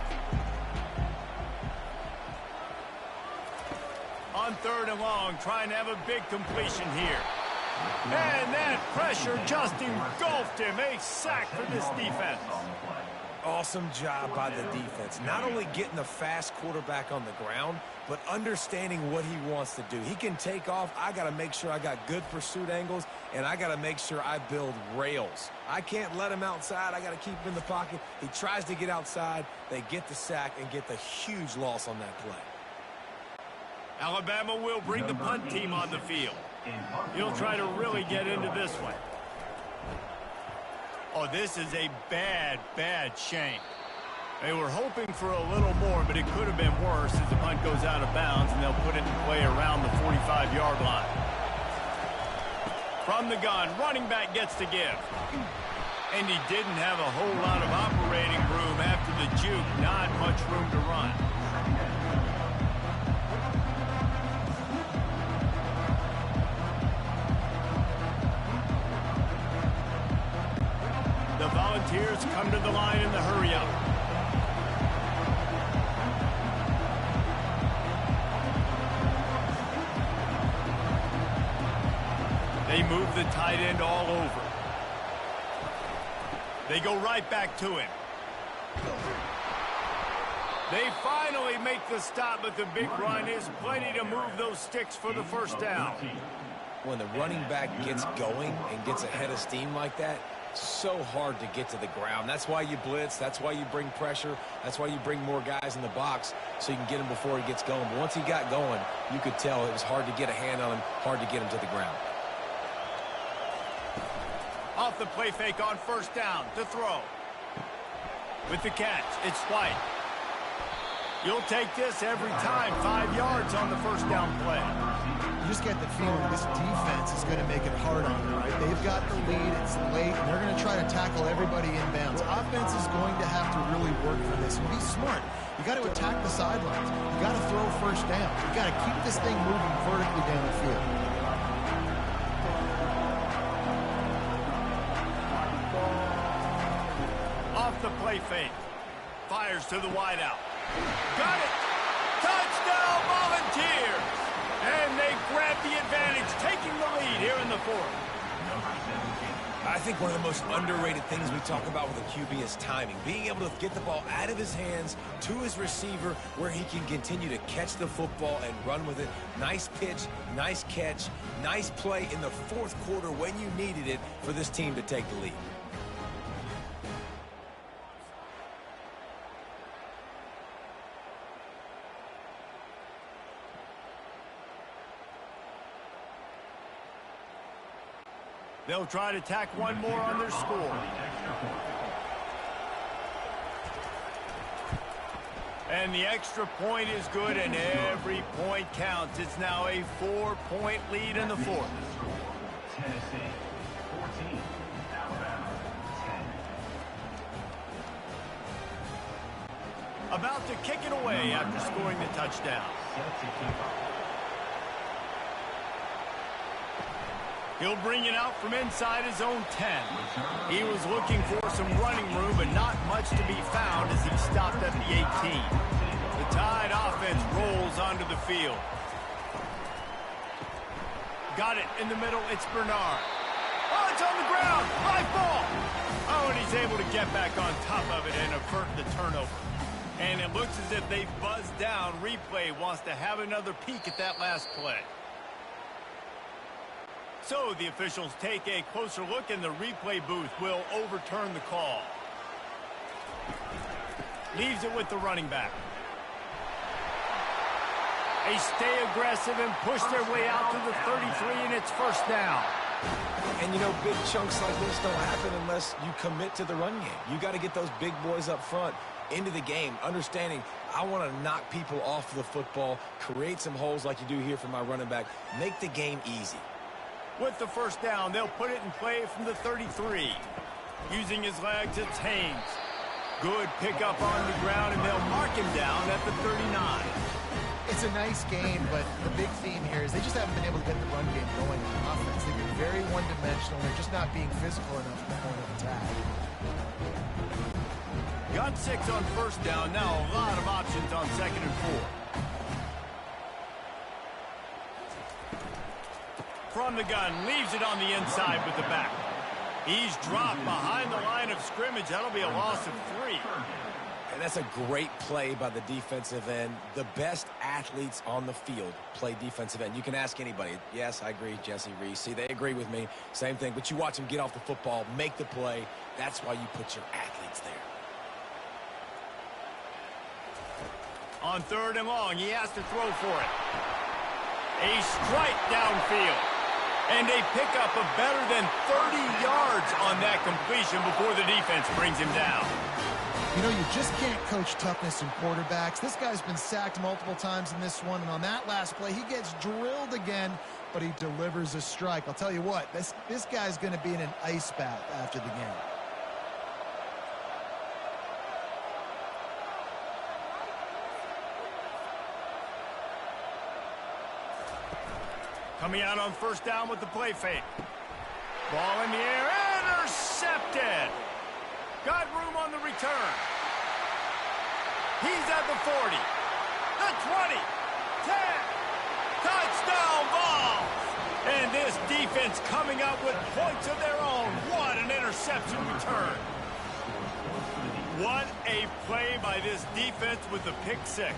On 3rd and long, trying to have a big completion here. And that pressure just engulfed him. A sack for this defense. Awesome job by the defense. Not only getting the fast quarterback on the ground, but understanding what he wants to do. He can take off. I got to make sure I got good pursuit angles, and I got to make sure I build rails. I can't let him outside. I got to keep him in the pocket. He tries to get outside. They get the sack and get the huge loss on that play. Alabama will bring the punt team on the field. He'll try to really get into this one. Oh, this is a bad, bad shank. They were hoping for a little more, but it could have been worse as the punt goes out of bounds, and they'll put it in play around the 45-yard line. From the gun, running back gets to give. And he didn't have a whole lot of operating room after the juke. Not much room to run. The Volunteers come to the line in the hurry-up. They move the tight end all over. They go right back to him. They finally make the stop, but the big run is plenty to move those sticks for the 1st down. When the running back gets going and gets ahead of steam like that, so hard to get to the ground. That's why you blitz. That's why you bring pressure. That's why you bring more guys in the box so you can get him before he gets going. But once he got going, you could tell it was hard to get a hand on him, hard to get him to the ground. Off the play fake on 1st down to throw. With the catch, it's White. You'll take this every time. 5 yards on the 1st down play. You just get the feeling this defense is going to make it hard on them, right? They've got the lead, it's late, and they're going to try to tackle everybody inbounds. Offense is going to have to really work for this and be smart. You got to attack the sidelines. You got to throw 1st down. You got to keep this thing moving vertically down the field. Off the play fake. Fires to the wideout. Got it! Touchdown, Volunteers! And they grab the advantage, taking the lead here in the 4th. I think one of the most underrated things we talk about with a QB is timing. Being able to get the ball out of his hands to his receiver where he can continue to catch the football and run with it. Nice pitch, nice catch, nice play in the 4th quarter when you needed it for this team to take the lead. They'll try to tack one more on their score. And the extra point is good, and every point counts. It's now a 4-point lead in the 4th. Tennessee 14, Alabama 10. About to kick it away after scoring the touchdown. He'll bring it out from inside his own 10. He was looking for some running room, but not much to be found as he stopped at the 18. The Tide offense rolls onto the field. Got it in the middle. It's Bernard. Oh, it's on the ground. High ball. Oh, and he's able to get back on top of it and avert the turnover. And it looks as if they've buzzed down. Replay wants to have another peek at that last play. So the officials take a closer look, and the replay booth will overturn the call. Leaves it with the running back. They stay aggressive and push their way out to the 33, and it's first down. And, you know, big chunks like this don't happen unless you commit to the run game. You got to get those big boys up front into the game, understanding I want to knock people off the football, create some holes like you do here for my running back, make the game easy. With the first down, they'll put it in play from the 33. Using his legs, it's Haynes. Good pickup on the ground, and they'll mark him down at the 39. It's a nice game, but the big theme here is they just haven't been able to get the run game going in the offense. They've been very one-dimensional. They're just not being physical enough at the point of attack. Got 6 on first down. Now a lot of options on 2nd and 4. From the gun, leaves it on the inside with the back. He's dropped behind the line of scrimmage. That'll be a loss of 3. And that's a great play by the defensive end. The best athletes on the field play defensive end. You can ask anybody. Yes, I agree, Jesse Reese. See, they agree with me. Same thing. But you watch them get off the football, make the play. That's why you put your athletes there. On 3rd and long, he has to throw for it. A strike downfield. And a pickup of better than 30 yards on that completion before the defense brings him down. You know, you just can't coach toughness in quarterbacks. This guy's been sacked multiple times in this one, and on that last play, he gets drilled again, but he delivers a strike. I'll tell you what, this guy's going to be in an ice bath after the game. Coming out on first down with the play fake. Ball in the air, intercepted. Got room on the return. He's at the 40, the 20, 10. Touchdown ball. And this defense coming out with points of their own. What an interception return. What a play by this defense with the pick 6.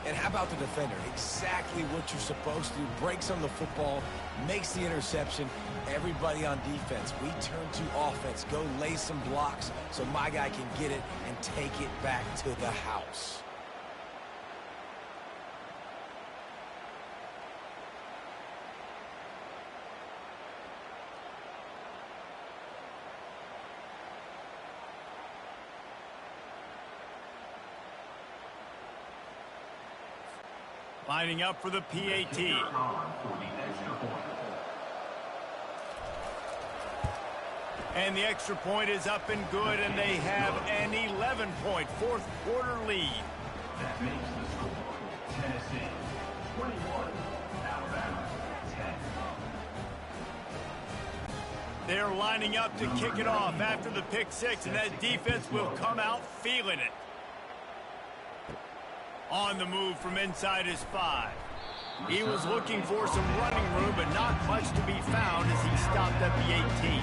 And how about the defender? Exactly what you're supposed to do. Breaks on the football, makes the interception. Everybody on defense, we turn to offense. Go lay some blocks so my guy can get it and take it back to the house. Lining up for the PAT. And the extra point is up and good, and they have an 11-point fourth quarter lead. That makes the score Tennessee 21, Alabama 10. They're lining up to kick it off after the pick 6, and that defense will come out feeling it. On the move from inside his 5. He was looking for some running room, but not much to be found as he stopped at the 18.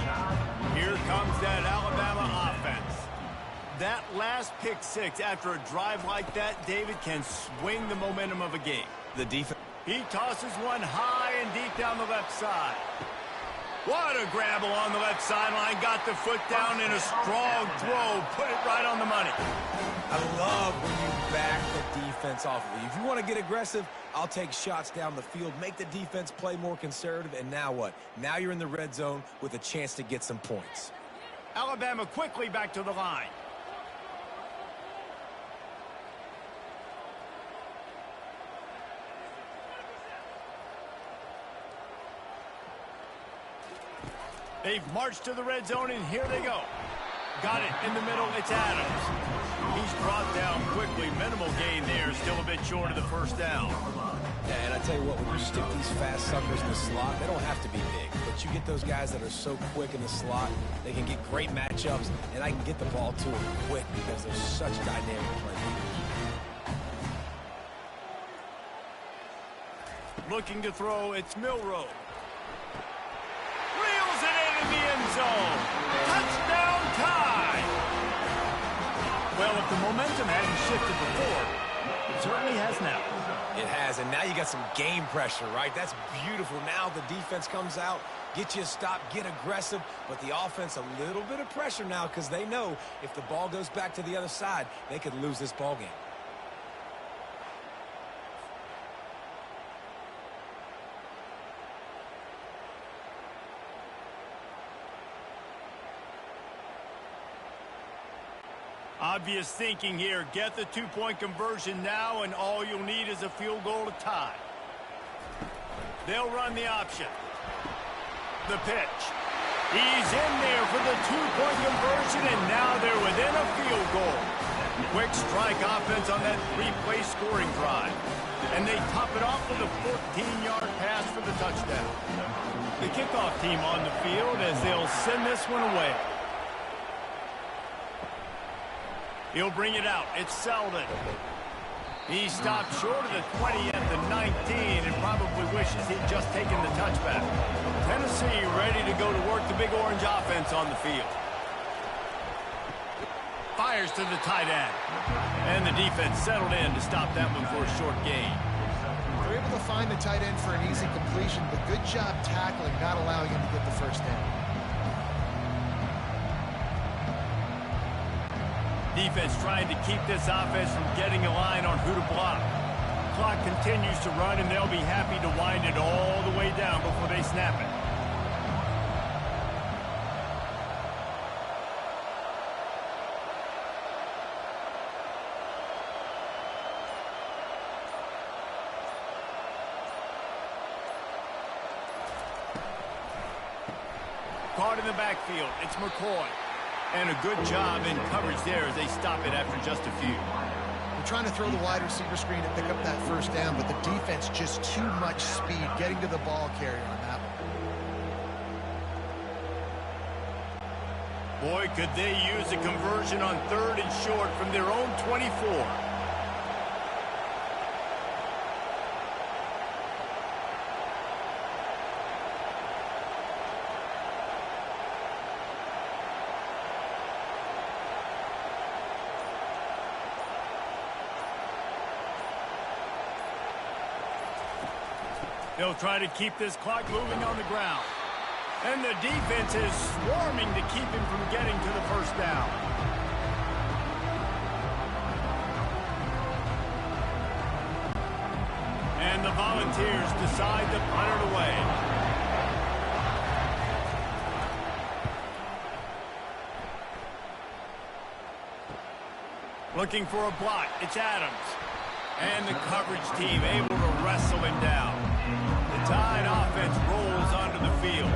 Here comes that Alabama offense. That last pick 6 after a drive like that, David, can swing the momentum of a game. The defense. He tosses one high and deep down the left side. What a grab along the left sideline. Got the foot down in a strong throw. Put it right on the money. I love when you back the defense off of you. If you want to get aggressive, I'll take shots down the field, make the defense play more conservative, and now what? Now you're in the red zone with a chance to get some points. Alabama quickly back to the line. They've marched to the red zone, and here they go. Got it in the middle. It's Adams. He's brought down quickly. Minimal gain there. Still a bit short of the first down. Yeah, and I tell you what, when you stick these fast suckers in the slot, they don't have to be big. But you get those guys that are so quick in the slot, they can get great matchups, and I can get the ball to them quick because they're such dynamic playmakers. Looking to throw, it's Milrow. Reels it in the end zone. Touchdown tie. Well, if the momentum hadn't shifted before, it certainly has now. It has, and now you got some game pressure, right? That's beautiful. Now the defense comes out, get you a stop, get aggressive, but the offense a little bit of pressure now because they know if the ball goes back to the other side, they could lose this ball game. Obvious thinking here. Get the two-point conversion now, and all you'll need is a field goal to tie. They'll run the option. The pitch. He's in there for the two-point conversion, and now they're within a field goal. Quick strike offense on that three-play scoring drive. And they top it off with a 14-yard pass for the touchdown. The kickoff team on the field as they'll send this one away. He'll bring it out. It's Selden. He stopped short of the 20 at the 19 and probably wishes he'd just taken the touchback. Tennessee ready to go to work the Big Orange offense on the field. Fires to the tight end. And the defense settled in to stop that one for a short gain. They're able to find the tight end for an easy completion, but good job tackling, not allowing him to get the first down. Defense trying to keep this offense from getting a line on who to block. Clock continues to run, and they'll be happy to wind it all the way down before they snap it. Caught in the backfield. It's McCoy. And a good job in coverage there as they stop it after just a few. They're trying to throw the wide receiver screen to pick up that first down, but the defense just too much speed getting to the ball carrier on that one. Boy, could they use a conversion on 3rd and short from their own 24. They'll try to keep this clock moving on the ground. And the defense is swarming to keep him from getting to the first down. And the Volunteers decide to punt it away. Looking for a block. It's Adams. And the coverage team able to wrestle him down. The Tide offense rolls onto the field.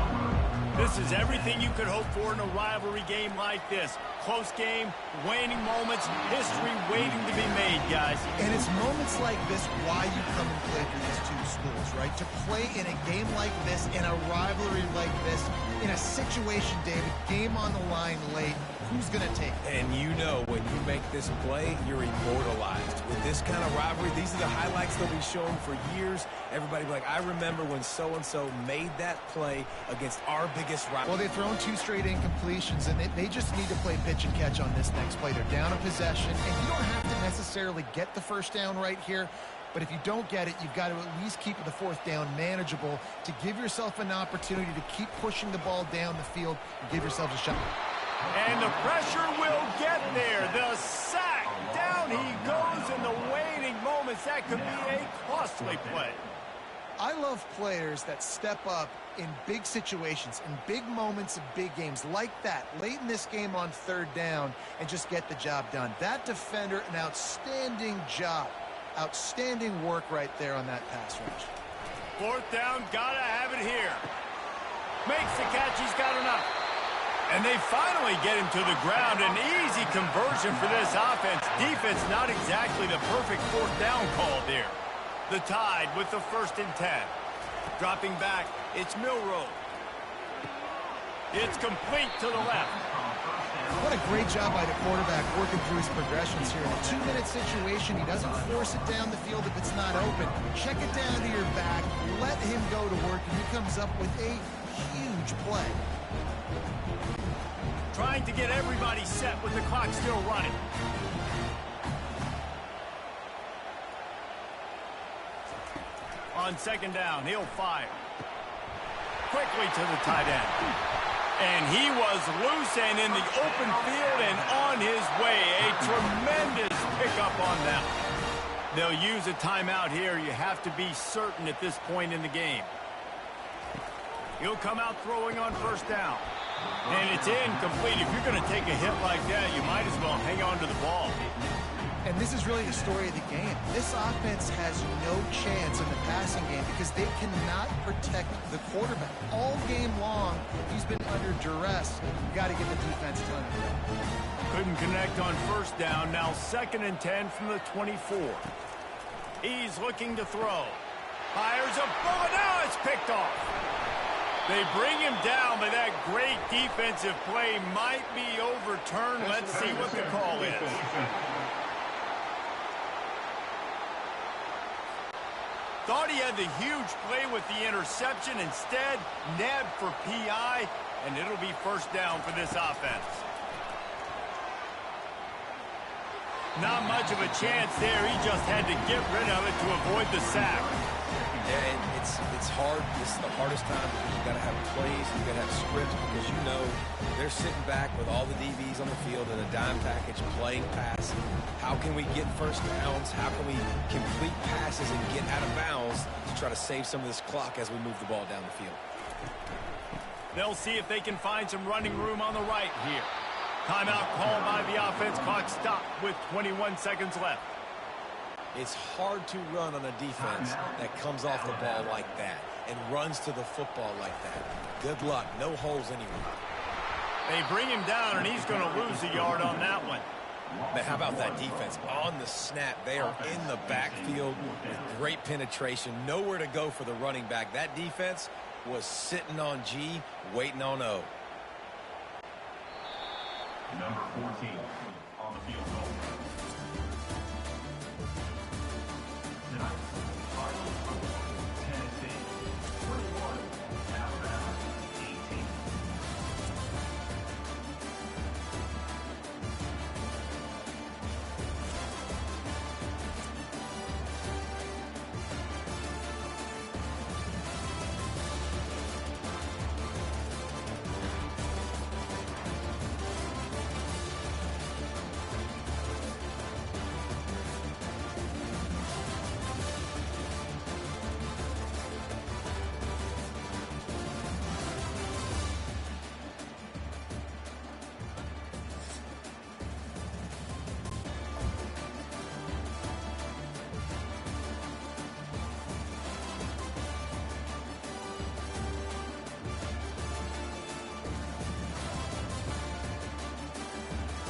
This is everything you could hope for in a rivalry game like this. Close game, waning moments, history waiting to be made, guys. And it's moments like this why you come and play for these two schools, right? To play in a game like this, in a rivalry like this, in a situation, David, game on the line late, who's going to take it? And you know when you make this play, you're immortalized. With this kind of rivalry, these are the highlights they'll be showing for years. Everybody be like, I remember when so-and-so made that play against our biggest rival. Well, they've thrown 2 straight incompletions, and they just need to play pitch and catch on this next play. They're down a possession, and you don't have to necessarily get the first down right here. But if you don't get it, you've got to at least keep the 4th down manageable to give yourself an opportunity to keep pushing the ball down the field and give yourself a shot. And the pressure will get there. The sack. Down he goes in the waiting moments. That could be a costly play. I love players that step up in big situations, in big moments of big games like that, late in this game on 3rd down, and just get the job done. That defender, an outstanding job. Outstanding work right there on that pass rush. 4th down, gotta have it here. Makes the catch, he's got enough. And they finally get him to the ground. An easy conversion for this offense. Defense not exactly the perfect fourth down call there. The Tide with the 1st and 10. Dropping back, it's Milroe. It's complete to the left. What a great job by the quarterback working through his progressions here. In a 2-minute situation, he doesn't force it down the field if it's not open. Check it down to your back, let him go to work, and he comes up with a huge play. Trying to get everybody set with the clock still running. On 2nd down, he'll fire. Quickly to the tight end. And he was loose and in the open field and on his way. A tremendous pickup on that. They'll use a timeout here. You have to be certain at this point in the game. He'll come out throwing on 1st down. And it's incomplete. If you're going to take a hit like that, you might as well hang on to the ball. And this is really the story of the game. This offense has no chance in the passing game because they cannot protect the quarterback. All game long, he's been under duress. You've got to get the defense done. Couldn't connect on 1st down. Now 2nd and 10 from the 24. He's looking to throw. Fires a bullet. Now it's picked off. They bring him down, but that great defensive play might be overturned. Let's see what the call is. Thought he had the huge play with the interception. Instead, nabbed for PI, and it'll be 1st down for this offense. Not much of a chance there. He just had to get rid of it to avoid the sack. Yeah, and it's hard. This is the hardest time because you got to have plays, you got to have scripts because you know they're sitting back with all the DBs on the field in a dime package playing pass. How can we get 1st downs? How can we complete passes and get out of bounds to try to save some of this clock as we move the ball down the field? They'll see if they can find some running room on the right here. Timeout called by the offense. Clock stopped with 21 seconds left. It's hard to run on a defense that comes off the ball like that and runs to the football like that. Good luck. No holes anywhere. They bring him down, and he's going to lose a yard on that one. Man, how about that defense? On the snap, they are in the backfield with great penetration. Nowhere to go for the running back. That defense was sitting on G, waiting on O. Number 14.